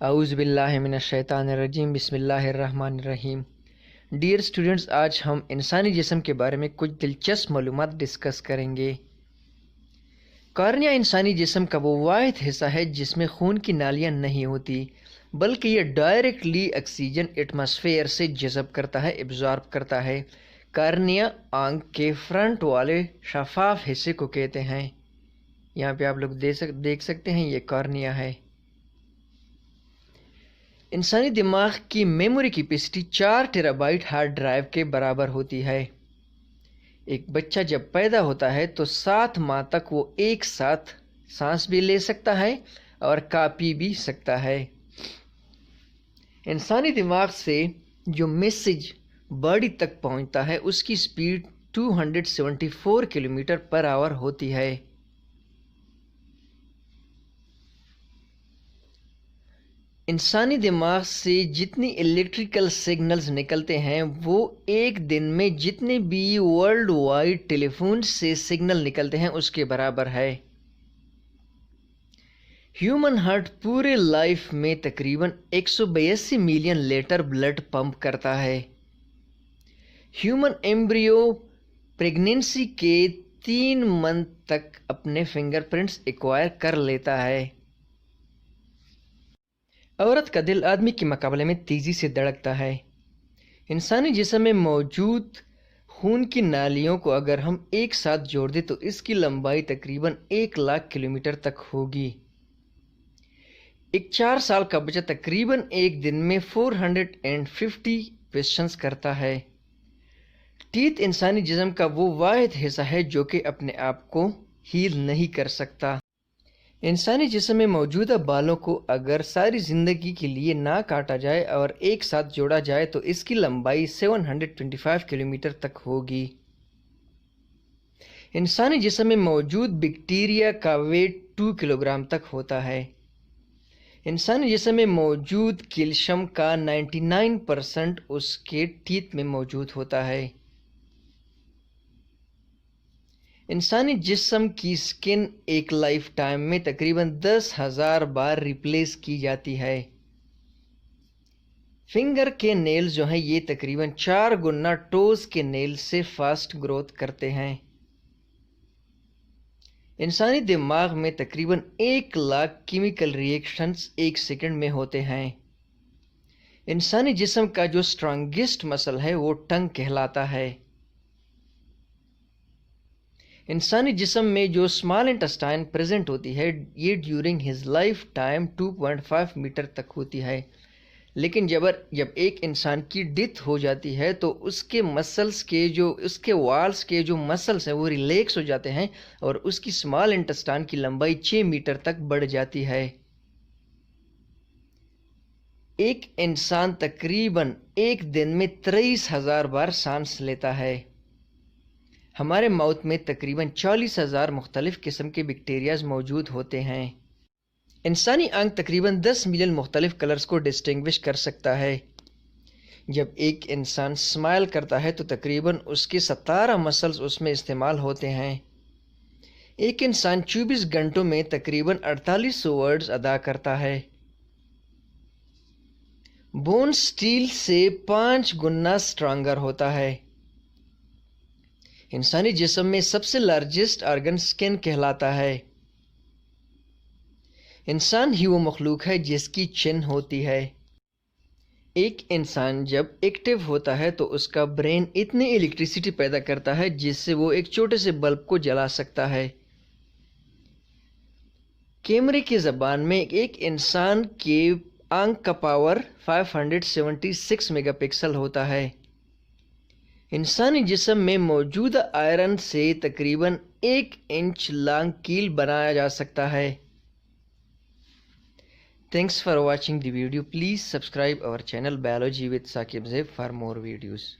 اعوذ باللہ من الشیطان الرجیم بسم اللہ الرحمن الرحیم۔ ڈیئر اسٹوڈنٹس، آج ہم انسانی جسم کے بارے میں کچھ دلچسپ معلومات ڈسکس کریں گے۔ کارنیا انسانی جسم کا وہ واحد حصہ ہے جس میں خون کی نالیاں نہیں ہوتی، بلکہ یہ ڈائریکٹلی آکسیجن ایٹماسفیئر سے جذب کرتا ہے، ایبزارب کرتا ہے۔ کارنیا آنکھ کے فرنٹ والے شفاف حصے کو کہتے ہیں۔ یہاں پہ آپ لوگ دیکھ سکتے ہیں، یہ کارنیا ہے۔ انسانی دماغ کی memory capacity 4 terabyte hard drive کے برابر ہوتی ہے۔ ایک بچہ جب پیدا ہوتا ہے تو 7 ماہ تک وہ ایک ساتھ سانس بھی لے سکتا ہے اور کاپی بھی سکتا ہے۔ انسانی دماغ سے جو میسج باڈی تک پہنچتا ہے اس کی سپیڈ 274 کلومیٹر پر آور ہوتی ہے۔ انسانی دماغ سے جتنی الیکٹریکل سگنلز نکلتے ہیں وہ ایک دن میں جتنے بھی ورلڈ وائڈ ٹیلی فون سے سگنل نکلتے ہیں اس کے برابر ہے۔ ہیومن ہارٹ پورے لائف میں تقریباً 182 ملین لیٹر بلڈ پمپ کرتا ہے۔ ہیومن ایمبریو پریگنینسی کے 3 منتھ تک اپنے فنگر پرنٹس ایکوائر کر لیتا ہے۔ عورت کا دل آدمی کے مقابلے میں تیزی سے دھڑکتا ہے۔ انسانی جسم میں موجود خون کی نالیوں کو اگر ہم ایک ساتھ جوڑ دیں تو اس کی لمبائی تقریباً 1,00,000 کلومیٹر تک ہوگی۔ ایک 4 سال کا بچہ تقریباً ایک دن میں 450 کویسچنز کرتا ہے۔ ٹیتھ انسانی جسم کا وہ واحد حصہ ہے جو کہ اپنے آپ کو ہیل نہیں کر سکتا۔ انسانی جسم میں موجودہ بالوں کو اگر ساری زندگی کے لیے نہ کاٹا جائے اور ایک ساتھ جوڑا جائے تو اس کی لمبائی 725 کلومیٹر تک ہوگی۔ انسانی جسم میں موجود بیکٹیریا کا ویٹ 2 کلوگرام تک ہوتا ہے۔ انسانی جسم میں موجود کیلشیم کا 99% اس کے ٹیتھ میں موجود ہوتا ہے۔ انسانی جسم کی سکن ایک لائف ٹائم میں تقریباً 10,000 بار ریپلیس کی جاتی ہے۔ فنگر کے نیلز جو ہیں یہ تقریباً 4 گنا ٹوز کے نیل سے فاسٹ گروتھ کرتے ہیں۔ انسانی دماغ میں تقریباً 1,00,000 کیمیکل ریئیکشنز ایک سیکنڈ میں ہوتے ہیں۔ انسانی جسم کا جو اسٹرانگسٹ مسل ہے وہ ٹنگ کہلاتا ہے۔ انسانی جسم میں جو اسمال انٹسٹائن پریزنٹ ہوتی ہے یہ during his lifetime 2.5 metre تک ہوتی ہے، لیکن جب ایک انسان کی ڈیتھ ہو جاتی ہے تو اس کے مسلز کے اس کے والز کے جو مسلز ہیں وہ ریلیکس ہو جاتے ہیں اور اس کی اسمال انٹسٹائن کی لمبائی 6 میٹر تک بڑھ جاتی ہے۔ ایک انسان تقریباً ایک دن میں 23,000 بار سانس لیتا ہے۔ ہمارے ماؤتھ میں تقریباً 40,000 مختلف قسم کے بیکٹیریاز موجود ہوتے ہیں۔ انسانی آنکھ تقریباً 10 ملین مختلف کلرز کو ڈسٹنگوش کر سکتا ہے۔ جب ایک انسان اسمائل کرتا ہے تو تقریباً اس کے 17 مسلز اس میں استعمال ہوتے ہیں۔ ایک انسان 24 گھنٹوں میں تقریباً 4800 ورڈز ادا کرتا ہے۔ بون اسٹیل سے 5 گنا اسٹرانگر ہوتا ہے۔ انسانی جسم میں سب سے لارجسٹ آرگن سکن کہلاتا ہے۔ انسان ہی وہ مخلوق ہے جس کی چن ہوتی ہے۔ ایک انسان جب ایکٹیو ہوتا ہے تو اس کا برین اتنی الیکٹریسٹی پیدا کرتا ہے جس سے وہ ایک چھوٹے سے بلب کو جلا سکتا ہے۔ کیمرے کی زبان میں ایک انسان کے آنکھ کا پاور 576 میگا پکسل ہوتا ہے۔ انسانی جسم میں موجودہ آئرن سے تقریباً 1 انچ لانگ کیل بنایا جا سکتا ہے۔ Thanks for watching the video. Please subscribe our channel Biology with Saqib Zaid for more videos.